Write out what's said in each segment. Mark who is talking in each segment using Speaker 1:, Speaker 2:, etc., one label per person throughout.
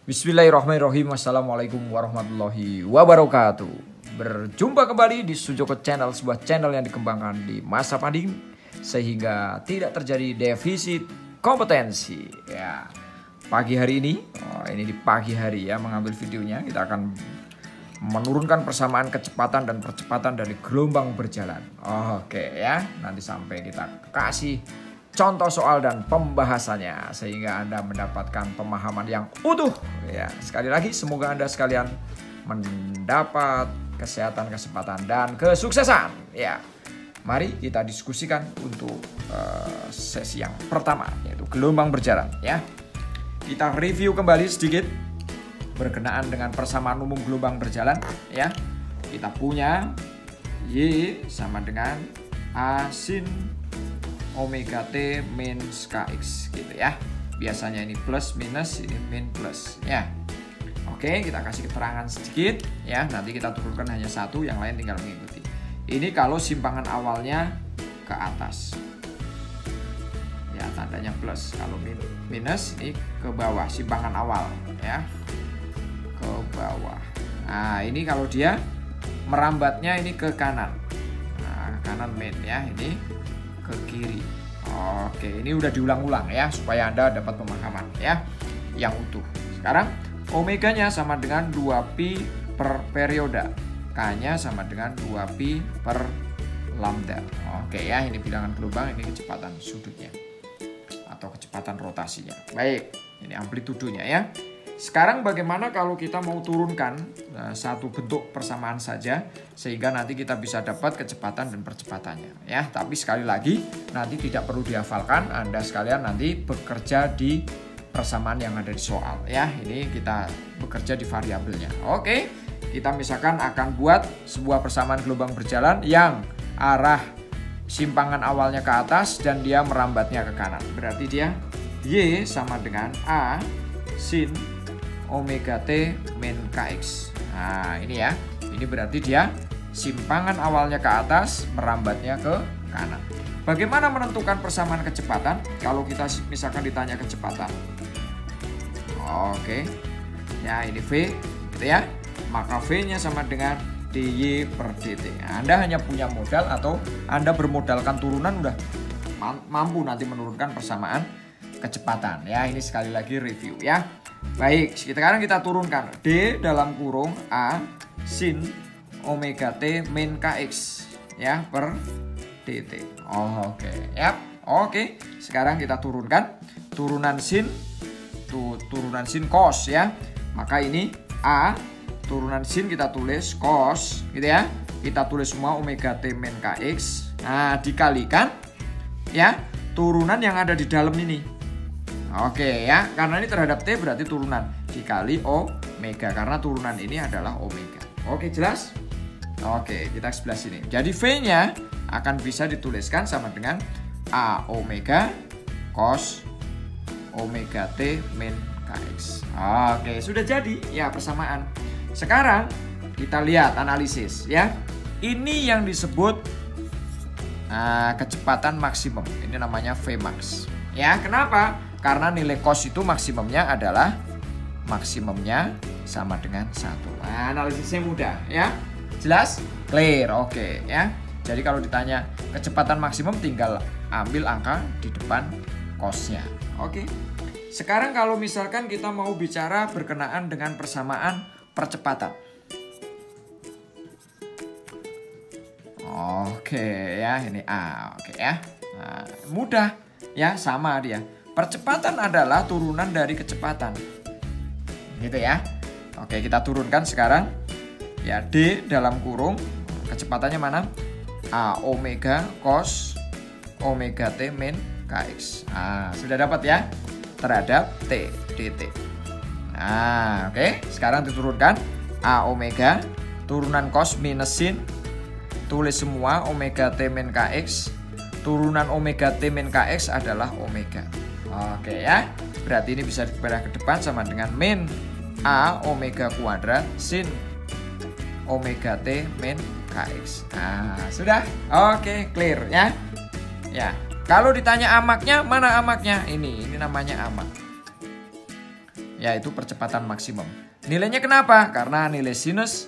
Speaker 1: Bismillahirrahmanirrahim. Assalamualaikum warahmatullahi wabarakatuh. Berjumpa kembali di Sujoko Channel, sebuah channel yang dikembangkan di masa pandemi sehingga tidak terjadi defisit kompetensi. Ya, pagi hari ini, ini di pagi hari ya, mengambil videonya kita akan menurunkan persamaan kecepatan dan percepatan dari gelombang berjalan. Oke ya, nanti sampai kita kasih contoh soal dan pembahasannya sehingga Anda mendapatkan pemahaman yang utuh. Ya, sekali lagi semoga Anda sekalian mendapat kesehatan, kesempatan dan kesuksesan. Ya, mari kita diskusikan untuk sesi yang pertama, yaitu gelombang berjalan. Ya, kita review kembali sedikit berkenaan dengan persamaan umum gelombang berjalan. Ya, kita punya Y sama dengan A sin omega T min Kx gitu ya. Biasanya ini plus minus, ini min plus ya. Oke, kita kasih keterangan sedikit ya. Nanti kita turunkan hanya satu, yang lain tinggal mengikuti. Ini kalau simpangan awalnya ke atas. Ya, tandanya plus. Kalau minus ini ke bawah, simpangan awal ya. Ke bawah. Nah, ini kalau dia merambatnya ini ke kanan. Nah, kanan min ya, ini ke kiri. Oke, ini udah diulang-ulang ya supaya Anda dapat pemahaman ya yang utuh. Sekarang omeganya sama dengan 2pi per periode. K-nya sama dengan 2pi per lambda. Oke ya, ini bilangan gelombang, ini kecepatan sudutnya atau kecepatan rotasinya. Baik, ini amplitudonya ya. Sekarang bagaimana kalau kita mau turunkan satu bentuk persamaan saja sehingga nanti kita bisa dapat kecepatan dan percepatannya ya. Tapi sekali lagi nanti tidak perlu dihafalkan, Anda sekalian nanti bekerja di persamaan yang ada di soal ya. Ini kita bekerja di variabelnya. Oke, kita misalkan akan buat sebuah persamaan gelombang berjalan yang arah simpangan awalnya ke atas dan dia merambatnya ke kanan. Berarti dia Y sama dengan A sin omega T min Kx. Nah ini ya, ini berarti dia simpangan awalnya ke atas, merambatnya ke kanan. Bagaimana menentukan persamaan kecepatan? Kalau kita misalkan ditanya kecepatan, oke ya, ini V gitu ya, maka V nya sama dengan dy per dt. Nah, Anda hanya punya modal atau Anda bermodalkan turunan udah mampu nanti menurunkan persamaan kecepatan ya. Ini sekali lagi review ya. Baik, sekarang kita turunkan D dalam kurung A sin omega T min Kx ya per dt. Oke ya. Oke, sekarang kita turunkan turunan sin cos ya. Maka ini A turunan sin kita tulis cos gitu ya. Kita tulis semua omega T min Kx. Nah, dikalikan ya turunan yang ada di dalam ini. Oke ya, karena ini terhadap T berarti turunan dikali omega, karena turunan ini adalah omega. Oke, jelas? Oke, kita sebelah sini. Jadi V-nya akan bisa dituliskan sama dengan A omega cos omega T min Kx. Oke, sudah jadi ya persamaan. Sekarang kita lihat analisis ya. Ini yang disebut kecepatan maksimum. Ini namanya Vmax. Ya, kenapa? Karena nilai cos itu maksimumnya adalah sama dengan 1. Nah, analisisnya mudah ya. Jelas? Clear. Oke ya. Jadi kalau ditanya kecepatan maksimum tinggal ambil angka di depan cosnya. Oke. Sekarang kalau misalkan kita mau bicara berkenaan dengan persamaan percepatan. Oke ya, ini A. Oke ya. Nah, mudah ya, sama dia. Percepatan adalah turunan dari kecepatan. Gitu ya. Oke, kita turunkan sekarang. Ya, D dalam kurung. Kecepatannya mana? A omega cos omega T min Kx. Nah, sudah dapat ya. Terhadap T dt. Nah, oke. Sekarang diturunkan. A omega turunan cos minus sin. Tulis semua omega T min Kx. Turunan omega T min Kx adalah omega. Oke ya, berarti ini bisa dipindah ke depan sama dengan min A omega kuadrat sin omega T min Kx. Nah, sudah? Oke, clear ya. Ya, kalau ditanya amaknya, mana amaknya? Ini namanya amak. yaitu percepatan maksimum. Nilainya kenapa? Karena nilai sinus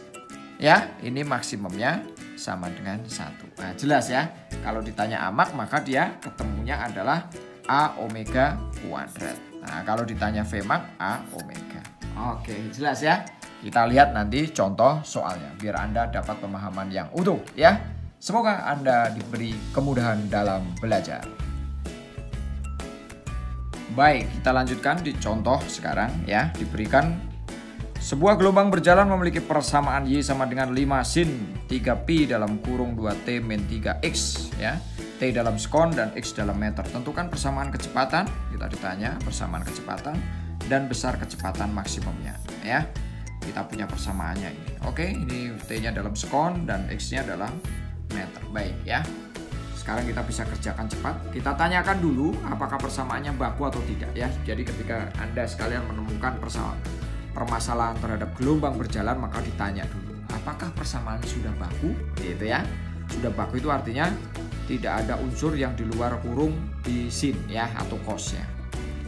Speaker 1: ya ini maksimumnya sama dengan 1. Nah jelas ya, kalau ditanya amak maka dia ketemunya adalah A omega kuadrat. Nah kalau ditanya Vmax A omega. Oke jelas ya. Kita lihat nanti contoh soalnya biar Anda dapat pemahaman yang utuh ya. Semoga Anda diberi kemudahan dalam belajar. Baik, kita lanjutkan di contoh sekarang ya. Diberikan sebuah gelombang berjalan memiliki persamaan Y sama dengan 5 sin 3pi dalam kurung 2T min 3X ya. T dalam sekon dan X dalam meter. Tentukan persamaan kecepatan. Kita ditanya persamaan kecepatan dan besar kecepatan maksimumnya ya. Kita punya persamaannya ini. Oke, ini T-nya dalam sekon dan X-nya dalam meter. Baik ya. Sekarang kita bisa kerjakan cepat. Kita tanyakan dulu apakah persamaannya baku atau tidak ya. Jadi ketika Anda sekalian menemukan permasalahan terhadap gelombang berjalan maka ditanya dulu apakah persamaan sudah baku gitu ya. Sudah baku itu artinya tidak ada unsur yang di luar kurung di sin ya atau cos ya.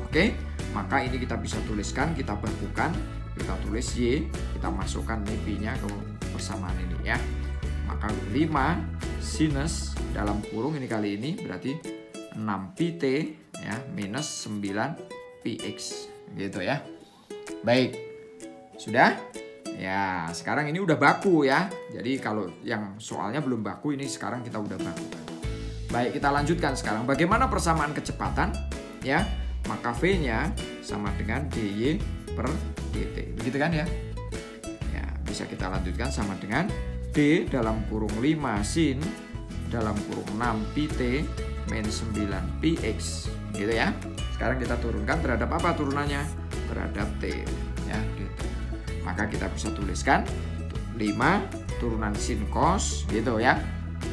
Speaker 1: Oke, maka ini kita bisa tuliskan, kita bakukan, kita tulis Y, kita masukkan pi-nya ke persamaan ini ya. Maka 5 sinus dalam kurung ini kali ini berarti 6pt ya minus 9px gitu ya. Baik. Sudah? Ya, sekarang ini udah baku ya. Jadi kalau yang soalnya belum baku ini sekarang kita udah baku. Baik, kita lanjutkan sekarang. Bagaimana persamaan kecepatan? Ya, maka V-nya sama dengan dy per dt. Begitu kan ya? Ya, bisa kita lanjutkan sama dengan D dalam kurung 5 sin dalam kurung 6pt min 9px gitu ya. Sekarang kita turunkan terhadap apa turunannya? Terhadap T ya gitu. Maka kita bisa tuliskan 5 turunan sin cos gitu ya.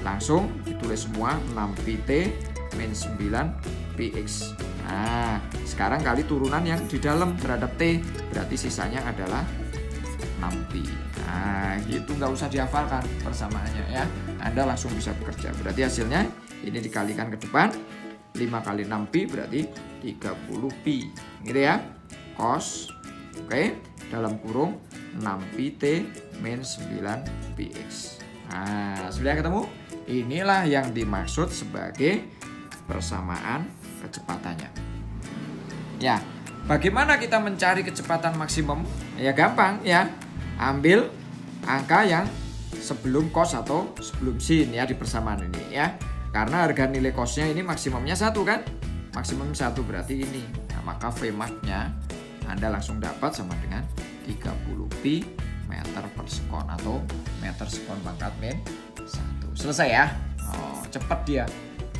Speaker 1: Langsung ditulis semua 6pt min 9px. Nah, sekarang kali turunan yang di dalam terhadap T berarti sisanya adalah 6pi. Nah gitu, nggak usah dihafalkan persamaannya ya. Anda langsung bisa bekerja. Berarti hasilnya ini dikalikan ke depan 5 kali 6pi berarti 30pi gitu ya. Cos oke dalam kurung 6pt min 9px. Nah sudah ketemu. Inilah yang dimaksud sebagai persamaan kecepatannya. Ya, bagaimana kita mencari kecepatan maksimum? Ya gampang ya. Ambil angka yang sebelum cos atau sebelum sin ya di persamaan ini ya. Karena harga nilai cosnya ini maksimumnya 1 kan? Maksimum 1 berarti ini. Nah, maka Vmax-nya Anda langsung dapat sama dengan 30pi meter per sekon atau meter sekon pangkat min 1. Selesai ya. Oh, cepet dia.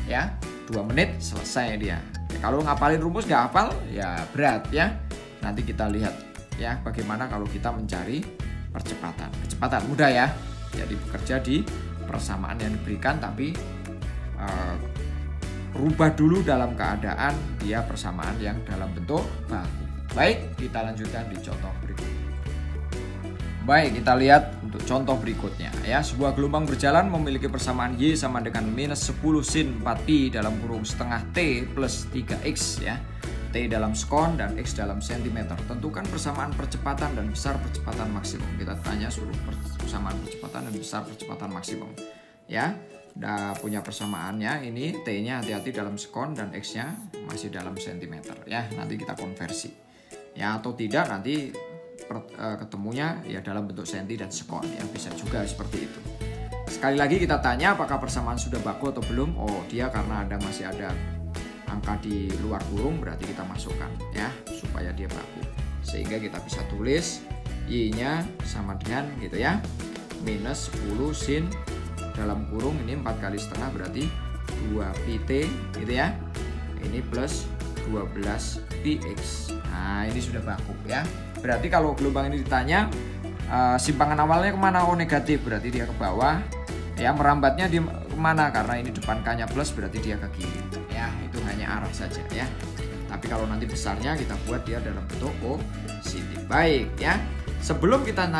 Speaker 1: Ya. 2 menit selesai dia. Ya, kalau ngapalin rumus nggak hafal ya berat ya. Nanti kita lihat ya bagaimana kalau kita mencari kecepatan mudah ya. Jadi bekerja di persamaan yang diberikan tapi rubah dulu dalam keadaan dia persamaan yang dalam bentuk baku. Baik, kita lanjutkan di contoh berikutnya. Baik, kita lihat untuk contoh berikutnya ya. Sebuah gelombang berjalan memiliki persamaan Y sama dengan minus 10 sin 4pi dalam kurung setengah T plus 3X ya. T dalam sekon dan X dalam sentimeter. Tentukan persamaan percepatan dan besar percepatan maksimum. Kita tanya suruh persamaan percepatan dan besar percepatan maksimum. Ya, udah punya persamaannya. Ini T-nya hati-hati dalam sekon dan X-nya masih dalam sentimeter. Ya, nanti kita konversi. Ya, atau tidak nanti ketemunya ya dalam bentuk senti dan sekon. Ya, bisa juga seperti itu. Sekali lagi kita tanya apakah persamaan sudah baku atau belum. Oh, dia karena masih ada angka di luar kurung berarti kita masukkan ya supaya dia baku, sehingga kita bisa tulis Y-nya sama dengan gitu ya minus 10 sin dalam kurung ini 4 kali setengah berarti 2pt gitu ya, ini plus 12px. Nah ini sudah baku ya. Berarti kalau gelombang ini ditanya simpangan awalnya kemana? Oh negatif, berarti dia ke bawah ya. Merambatnya di kemana? Karena ini depan K-nya plus berarti dia ke kiri ya. Itu hanya arah saja ya. Tapi kalau nanti besarnya kita buat dia dalam bentuk positif. Baik ya. Sebelum kita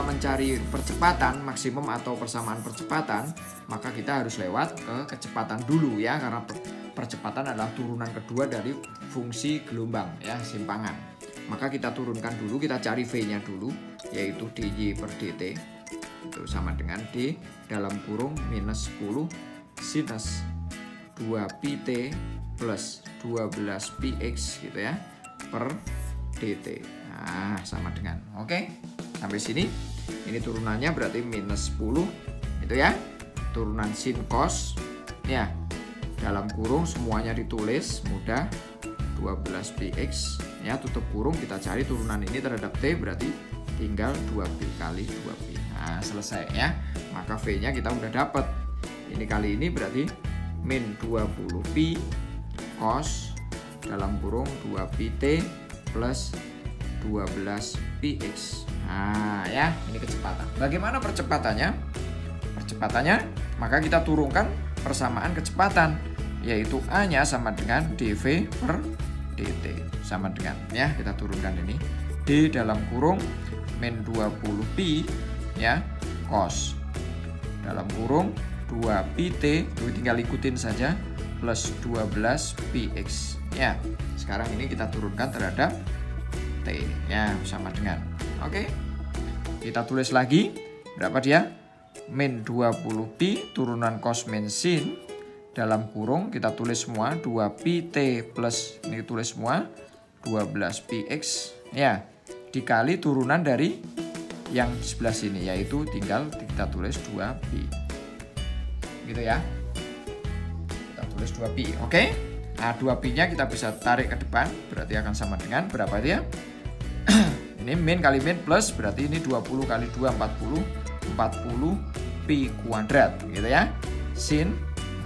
Speaker 1: mencari percepatan maksimum atau persamaan percepatan, maka kita harus lewat ke kecepatan dulu ya, karena percepatan adalah turunan kedua dari fungsi gelombang ya, simpangan. maka kita turunkan dulu, kita cari V-nya dulu, yaitu dy per dt. Itu sama dengan D dalam kurung minus 10 sinus 2pt plus 12px gitu ya, per dt. Nah, sama dengan, oke, sampai sini. Ini turunannya berarti minus 10 itu ya, turunan sin cos ya, dalam kurung semuanya ditulis mudah 12px ya, tutup kurung, kita cari turunan ini terhadap t, berarti tinggal 2p kali 2p. Nah, selesai ya, maka v nya kita udah dapat. Ini kali ini berarti min 20p cos dalam kurung 2pt plus 12px. Nah ya, ini kecepatan. Bagaimana percepatannya? Percepatannya, maka kita turunkan persamaan kecepatan, yaitu A-nya sama dengan dv per dt. Sama dengan, ya, kita turunkan ini. D dalam kurung min 20pi ya, cos dalam kurung 2pt, itu tinggal ikutin saja, plus 12px. Ya, sekarang ini kita turunkan terhadap t ya, sama dengan, oke, kita tulis lagi berapa dia, min 20pi turunan cos min sin dalam kurung, kita tulis semua 2pt plus, ini tulis semua 12px ya, dikali turunan dari yang sebelah sini, yaitu tinggal kita tulis 2pi gitu ya, kita tulis 2pi. Oke, nah 2pi nya kita bisa tarik ke depan, berarti akan sama dengan berapa dia? Ini min kali min plus, berarti ini 20 kali 2 40 pi kuadrat gitu ya, sin,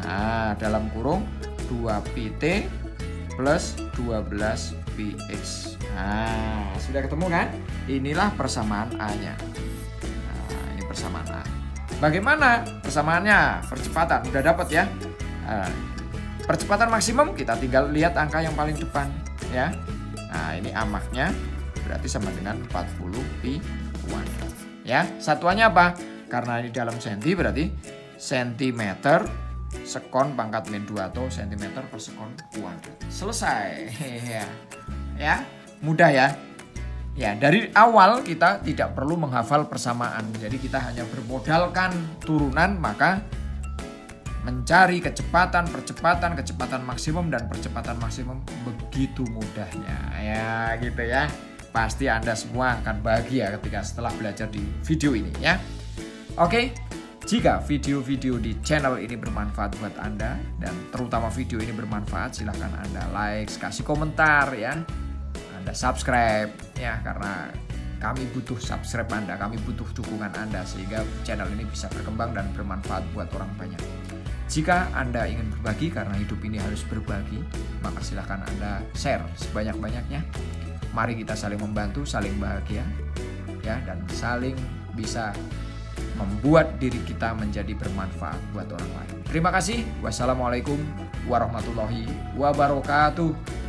Speaker 1: nah dalam kurung 2pt plus 12px. Nah, sudah ketemu kan? Inilah persamaan A-nya. Nah, ini persamaan A. Bagaimana persamaannya? Percepatan udah dapat ya. Nah, percepatan maksimum kita tinggal lihat angka yang paling depan ya. Nah, ini amaknya berarti sama dengan 40 pi kuadrat. Ya, satuannya apa? Karena ini dalam senti, berarti sentimeter sekon pangkat min 2 atau sentimeter per sekon kuadrat. Selesai. Ya, mudah ya. Ya, dari awal kita tidak perlu menghafal persamaan. Jadi kita hanya bermodalkan turunan, maka mencari kecepatan, kecepatan maksimum dan percepatan maksimum begitu mudahnya. Ya, gitu ya. Pasti Anda semua akan bahagia ketika setelah belajar di video ini ya. Oke, jika video-video di channel ini bermanfaat buat Anda, dan terutama video ini bermanfaat, silahkan Anda like, kasih komentar ya. Anda subscribe ya, karena kami butuh subscribe Anda, kami butuh dukungan Anda sehingga channel ini bisa berkembang dan bermanfaat buat orang banyak. Jika Anda ingin berbagi, karena hidup ini harus berbagi, maka silahkan Anda share sebanyak-banyaknya. Mari kita saling membantu, saling bahagia ya, dan saling bisa membuat diri kita menjadi bermanfaat buat orang lain. Terima kasih. Wassalamualaikum warahmatullahi wabarakatuh.